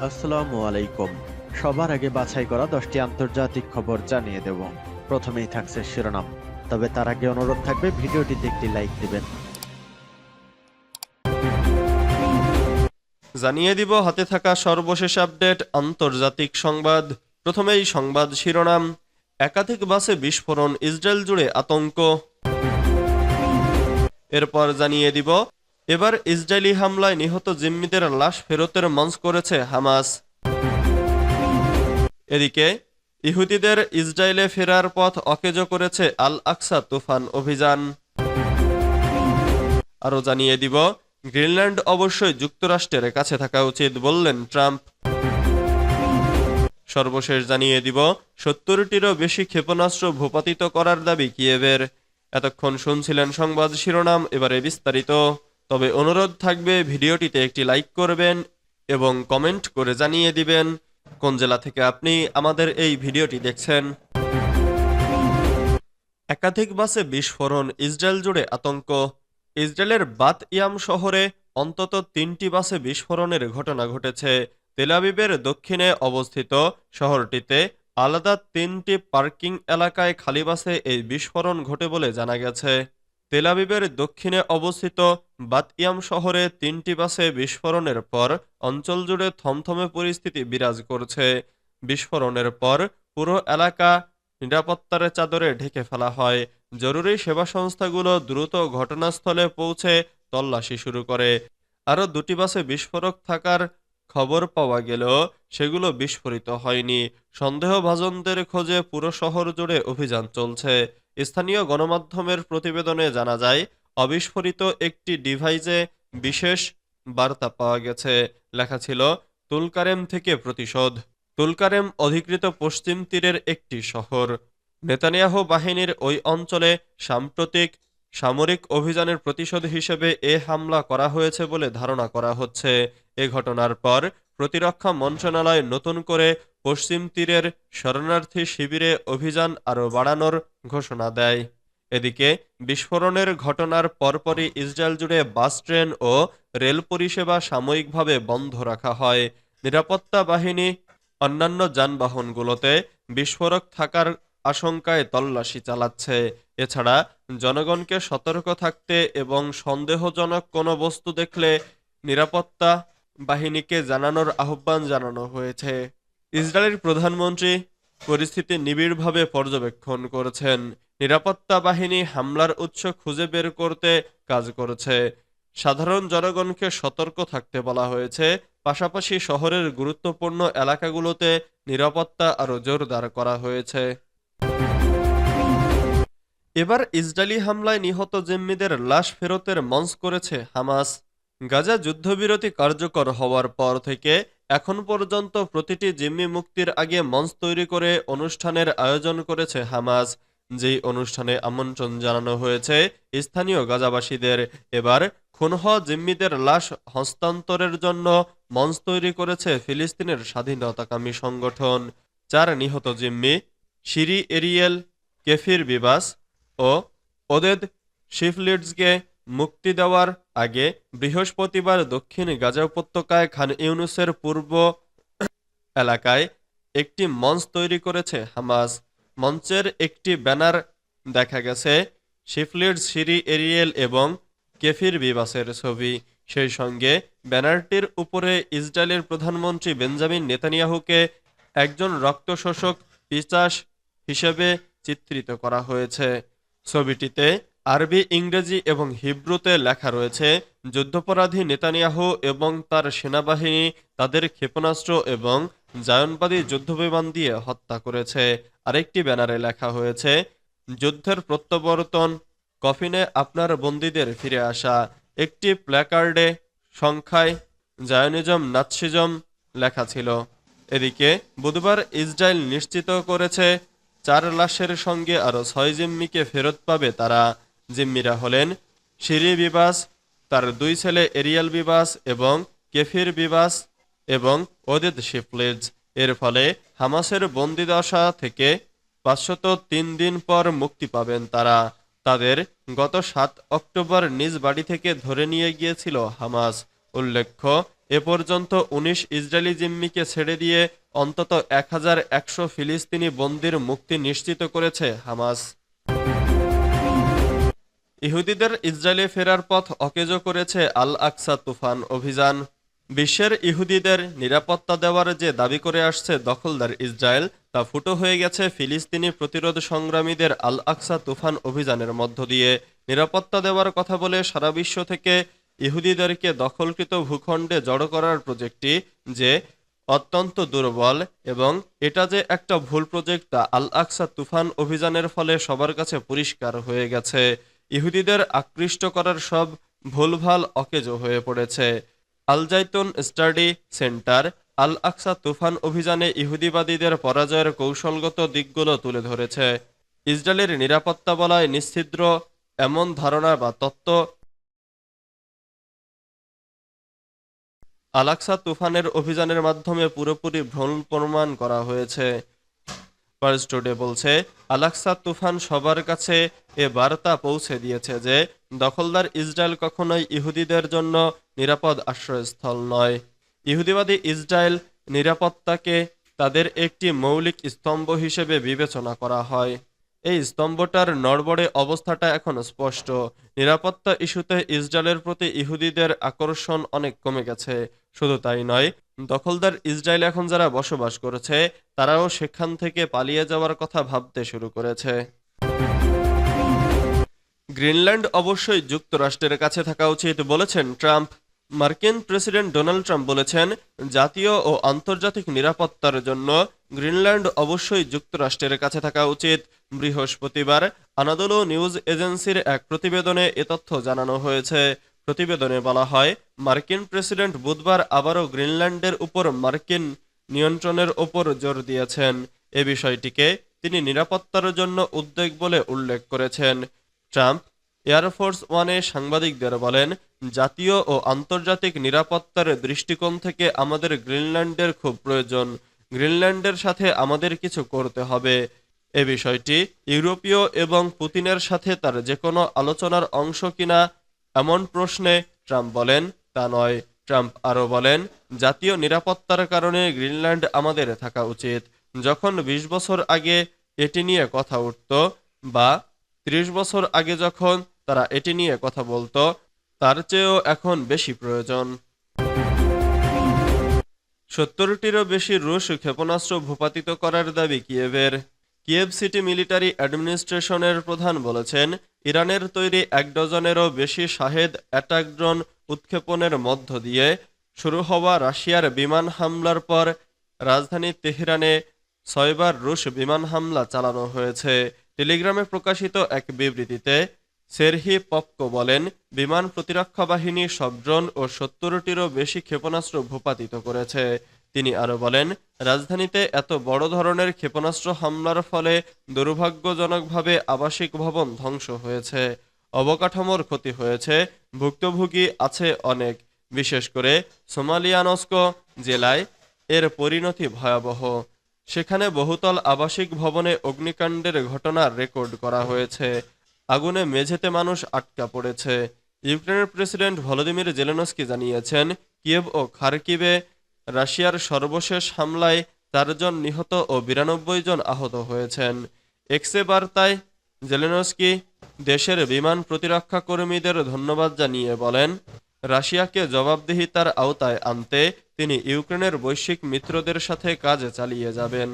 আসসালামু আলাইকুম। সবার আগে বাছাই করা 10টি আন্তর্জাতিক খবর জানিয়ে দেব। প্রথমেই থাকছে শিরোনাম, তবে তার আগে অনুরোধ থাকবে ভিডিওটিতে একটি লাইক দিবেন। জানিয়ে দিব হাতে থাকা সর্বশেষ আপডেট আন্তর্জাতিক সংবাদ। প্রথমেই সংবাদ শিরোনাম, একাধিক বাসে বিস্ফোরণ, ইসরায়েল জুড়ে আতঙ্ক। এরপর জানিয়ে দিব, এবার ইসরায়েলি হামলায় নিহত জিম্মিদের লাশ ফেরতের মঞ্চ করেছে হামাস। এদিকে ইহুদিদের ইসরায়েলে ফেরার পথ অকেজো করেছে আল আকসা তুফান অভিযান। আরও জানিয়ে দিব, গ্রিনল্যান্ড অবশ্যই যুক্তরাষ্ট্রের কাছে থাকা উচিত বললেন ট্রাম্প। সর্বশেষ জানিয়ে দিব, 70টিরও বেশি ক্ষেপণাস্ত্র ভূপাতিত করার দাবি কিয়েভের। এতক্ষণ শুনছিলেন সংবাদ শিরোনাম, এবারে বিস্তারিত। তবে অনুরোধ থাকবে ভিডিওটিতে একটি লাইক করবেন এবং কমেন্ট করে জানিয়ে দিবেন কোন জেলা থেকে আপনি আমাদের এই ভিডিওটি দেখছেন। একাধিক বাসে বিস্ফোরণ, ইসরায়েল জুড়ে আতঙ্ক। ইসরায়েলের বাত ইয়াম শহরে অন্তত 3টি বাসে বিস্ফোরণের ঘটনা ঘটেছে। তেল আবিবের দক্ষিণে অবস্থিত শহরটিতে আলাদা 3টি পার্কিং এলাকায় খালি বাসে এই বিস্ফোরণ ঘটে বলে জানা গেছে। তেল আবিবের দক্ষিণে অবস্থিত বাত ইয়াম শহরে 3টি বাসে বিস্ফোরণের পর অঞ্চল জুড়ে থমথমে পরিস্থিতি বিরাজ করছে। বিস্ফোরণের পর পুরো এলাকা নিরাপত্তার চাদরে ঢেকে ফেলা হয়। জরুরি সেবা সংস্থাগুলো দ্রুত ঘটনাস্থলে পৌঁছে তল্লাশি শুরু করে। আরও 2টি বাসে বিস্ফোরক থাকার খবর পাওয়া গেলেও সেগুলো বিস্ফোরিত হয়নি। সন্দেহভাজনদের খোঁজে পুরো শহর জুড়ে অভিযান চলছে। স্থানীয় গণমাধ্যমের প্রতিবেদনে জানা যায়, অবিস্ফোরিত একটি ডিভাইসে বিশেষ বার্তা পাওয়া গেছে। লেখা ছিল, তুলকারেম থেকে প্রতিশোধ। তুলকারেম অধিকৃত পশ্চিম তীরের একটি শহর। নেতানিয়াহু বাহিনীর ওই অঞ্চলে সাম্প্রতিক সামরিক অভিযানের প্রতিশোধ হিসেবে এ হামলা করা হয়েছে বলে ধারণা করা হচ্ছে। এ ঘটনার পর প্রতিরক্ষা মন্ত্রণালয় নতুন করে পশ্চিম তীরের শরণার্থী শিবিরে অভিযান আরও বাড়ানোর ঘোষণা দেয়। এদিকে বিস্ফোরণের ঘটনার পরপরই ইসরায়েল জুড়ে বাস, ট্রেন ও রেল পরিষেবা সাময়িকভাবে বন্ধ রাখা হয়। নিরাপত্তা বাহিনী অন্যান্য যানবাহনগুলোতে বিস্ফোরক থাকার আশঙ্কায় তল্লাশি চালাচ্ছে। এছাড়া জনগণকে সতর্ক থাকতে এবং সন্দেহজনক কোনো বস্তু দেখলে নিরাপত্তা বাহিনীকে জানানোর আহ্বান জানানো হয়েছে। ইসরায়েলের প্রধানমন্ত্রী পরিস্থিতি নিবিড়ভাবে পর্যবেক্ষণ করেছেন। নিরাপত্তা বাহিনী হামলার উৎস খুঁজে বের করতে কাজ করছে। সাধারণ জনগণকে সতর্ক থাকতে বলা হয়েছে। পাশাপাশি শহরের গুরুত্বপূর্ণ এলাকাগুলোতে নিরাপত্তা আরও জোরদার করা হয়েছে। এবার ইসরায়েলি হামলায় নিহত জিম্মিদের লাশ ফেরতের মঞ্চ করেছে হামাস। গাজা যুদ্ধবিরতি কার্যকর হওয়ার পর থেকে এখন পর্যন্ত প্রতিটি জিম্মি মুক্তির আগে মঞ্চ তৈরি করে অনুষ্ঠানের আয়োজন করেছে হামাস। যেই অনুষ্ঠানে আমন্ত্রণ জানানো হয়েছে স্থানীয় গাজাবাসীদের। এবার খুন হওয়া জিম্মিদের লাশ হস্তান্তরের জন্য মঞ্চ তৈরি করেছে ফিলিস্তিনের স্বাধীনতাকামী সংগঠন। 4 নিহত জিম্মি শিরি এরিয়েল, কেফির বিবাস ও ওদেদ শিফলিটসকে মুক্তি দেওয়ার আগে বৃহস্পতিবার দক্ষিণ গাজা উপত্যকায় খান ইউনুসের পূর্ব এলাকায় একটি মঞ্চ তৈরি করেছে হামাস। মঞ্চের একটি ব্যানার দেখা গেছে শিফলিটস, শিরি এরিয়েল এবং কেফির বিবাসের ছবি। সেই সঙ্গে ব্যানারটির উপরে ইসরায়েলের প্রধানমন্ত্রী বেঞ্জামিন নেতানিয়াহুকে একজন রক্তশোষক পিশাচ হিসেবে চিত্রিত করা হয়েছে। ছবিটিতে আরবি, ইংরেজি এবং হিব্রুতে লেখা রয়েছে, যুদ্ধাপরাধী নেতানিয়াহু এবং তার সেনাবাহিনী তাদের ক্ষেপণাস্ত্র এবং জায়নবাদী যুদ্ধবিমান দিয়ে হত্যা করেছে। আরেকটি ব্যানারে লেখা হয়েছে, যুদ্ধের প্রত্যাবর্তন, কফিনে আপনার বন্দীদের ফিরে আসা। একটি প্ল্যাকার্ডে সংখ্যায় জায়নিজম, নাৎসিজম লেখা ছিল। এদিকে বুধবার ইসরায়েল নিশ্চিত করেছে 4 লাশের সঙ্গে আরও 6 জিম্মিকে ফেরত পাবে তারা। জিম্মিরা হলেন শিরি বিবাস, তার 2 ছেলে এরিয়াল বিবাস এবং কেফির বিবাস এবং ওদেদ শিফলিটস। এর ফলে হামাসের বন্দিদশা থেকে 503 দিন পর মুক্তি পাবেন তারা। তাদের গত 7 অক্টোবর নিজ বাড়ি থেকে ধরে নিয়ে গিয়েছিল হামাস। উল্লেখ্য, এ পর্যন্ত ১৯ ইসরায়েলি জিম্মিকে ছেড়ে দিয়ে অন্তত ১,১০০ ফিলিস্তিনি বন্দির মুক্তি নিশ্চিত করেছে হামাস। ইহুদিদের ইসরায়েলে ফেরার পথ অকেজো করেছে আল আকসা তুফান অভিযান। বিশ্বের ইহুদিদের নিরাপত্তা দেওয়ার যে দাবি করে আসছে দখলদার ইসরায়েল, তা ফুটো হয়ে গেছে ফিলিস্তিনি প্রতিরোধ সংগ্রামীদের আল আকসা তুফান অভিযানের মধ্য দিয়ে। নিরাপত্তা দেওয়ার কথা বলে সারা বিশ্ব থেকে ইহুদিদেরকে দখলকৃত ভূখণ্ডে জড়ো করার প্রজেক্টটি যে অত্যন্ত দুর্বল এবং এটা যে একটা ভুল প্রজেক্ট তা আল আকসা তুফান অভিযানের ফলে সবার কাছে পরিষ্কার হয়ে গেছে। ইহুদিদের আকৃষ্ট করার সব ভুলভাল অকেজো হয়ে পড়েছে। আল জাইতুন স্টাডি সেন্টার আল আকসা তুফান অভিযানে ইহুদিবাদীদের পরাজয়ের কৌশলগত দিকগুলো তুলে ধরেছে। ইসরায়েলের নিরাপত্তা বলয় নিশ্ছিদ্র এমন ধারণা বা তত্ত্ব আল আকসা তুফানের অভিযানের মাধ্যমে পুরোপুরি ভ্রম প্রমাণ করা হয়েছে। পার্স টুডে বলছে, আল আকসা তুফান সবার কাছে এ বার্তা পৌঁছে দিয়েছে যে দখলদার ইসরায়েল কখনোই ইহুদিদের জন্য নিরাপদ আশ্রয়স্থল নয়। ইহুদিবাদী ইসরায়েল নিরাপত্তাকে তাদের একটি মৌলিক স্তম্ভ হিসেবে বিবেচনা করা হয়। এই স্তম্ভটার নড়বড়ে অবস্থাটা এখন স্পষ্ট। নিরাপত্তা ইস্যুতে ইসরায়েলের প্রতি ইহুদিদের আকর্ষণ অনেক কমে গেছে। শুধু তাই নয়, দখলদার ইসরায়েল এখন যারা বসবাস করেছে তারাও সেখান থেকে পালিয়ে যাওয়ার কথা ভাবতে শুরু করেছে। গ্রিনল্যান্ড অবশ্যই যুক্তরাষ্ট্রের কাছে থাকা উচিত বলেছেন ট্রাম্প। মার্কিন প্রেসিডেন্ট ডোনাল্ড ট্রাম্প বলেছেন, জাতীয় ও আন্তর্জাতিক নিরাপত্তার জন্য গ্রিনল্যান্ড অবশ্যই যুক্তরাষ্ট্রের কাছে থাকা উচিত। বৃহস্পতিবার আনাদোলু নিউজ এজেন্সির এক প্রতিবেদনে এ তথ্য জানানো হয়েছে। প্রতিবেদনে বলা হয়, মার্কিন প্রেসিডেন্ট বুধবার আবারও গ্রিনল্যান্ডের উপর মার্কিন নিয়ন্ত্রণের ওপর জোর দিয়েছেন। এ বিষয়টিকে তিনি নিরাপত্তার জন্য উদ্বেগ বলে উল্লেখ করেছেন। ট্রাম্প এয়ারফোর্স ওয়ানে সাংবাদিকদের বলেন, জাতীয় ও আন্তর্জাতিক নিরাপত্তার দৃষ্টিকোণ থেকে আমাদের গ্রিনল্যান্ডের খুব প্রয়োজন। গ্রিনল্যান্ডের সাথে আমাদের কিছু করতে হবে। এ বিষয়টি ইউরোপীয় এবং পুতিনের সাথে তার যে কোনো আলোচনার অংশ কিনা এমন প্রশ্নে ট্রাম্প বলেন, তা নয়। ট্রাম্প আরও বলেন, জাতীয় নিরাপত্তার কারণে গ্রিনল্যান্ড আমাদের থাকা উচিত। যখন ২০ বছর আগে এটি নিয়ে কথা উঠত বা ৩০ বছর আগে যখন তারা এটি নিয়ে কথা বলতো, তার চেয়েও এখন বেশি প্রয়োজন। ৭০টিরও বেশি রুশ ক্ষেপণাস্ত্র ভূপাতিত করার দাবি কিয়েভের। কিয়েভ সিটি মিলিটারি অ্যাডমিনিস্ট্রেশনের প্রধান বলেছেন, ইরানের তৈরি ১ ডজনেরও বেশি শাহেদ অ্যাটাক ড্রোন উৎক্ষেপণের মধ্য দিয়ে শুরু হওয়া রাশিয়ার বিমান হামলার পর রাজধানী তেহরানে ৬বার রুশ বিমান হামলা চালানো হয়েছে। টেলিগ্রামে প্রকাশিত এক বিবৃতিতে সেরহি পপকো বলেন, বিমান প্রতিরক্ষা বাহিনী সব ড্রোন ও ৭০টিরও বেশি ক্ষেপণাস্ত্র ভূপাতিত করেছে। তিনি আরও বলেন, রাজধানীতে এত বড় ধরনের ক্ষেপণাস্ত্র হামলার ফলে দুর্ভাগ্যজনকভাবে আবাসিক ভবন ধ্বংস হয়েছে, অবকাঠামোর ক্ষতি হয়েছে, ভুক্তভোগী আছে অনেক। বিশেষ করে সোমালিয়ানস্ক জেলায় এর পরিণতি ভয়াবহ। সেখানে বহুতল আবাসিক ভবনে অগ্নিকাণ্ডের ঘটনা রেকর্ড করা হয়েছে। আগুনে মেঝেতে মানুষ আটকা পড়েছে। ইউক্রেনের প্রেসিডেন্ট ভলোদিমির জেলেনস্কি জানিয়েছেন, কিয়েভ ও খারকিভে রাশিয়ার সর্বশেষ হামলায় ৪ জন নিহত ও ৯২ জন আহত হয়েছেন। এক্সে বার্তায় জেলেনস্কি দেশের বিমান প্রতিরক্ষা কর্মীদের ধন্যবাদ জানিয়ে বলেন, রাশিয়াকে জবাবদিহিতার আওতায় আনতে তিনি ইউক্রেনের বৈশ্বিক মিত্রদের সাথে কাজ চালিয়ে যাবেন।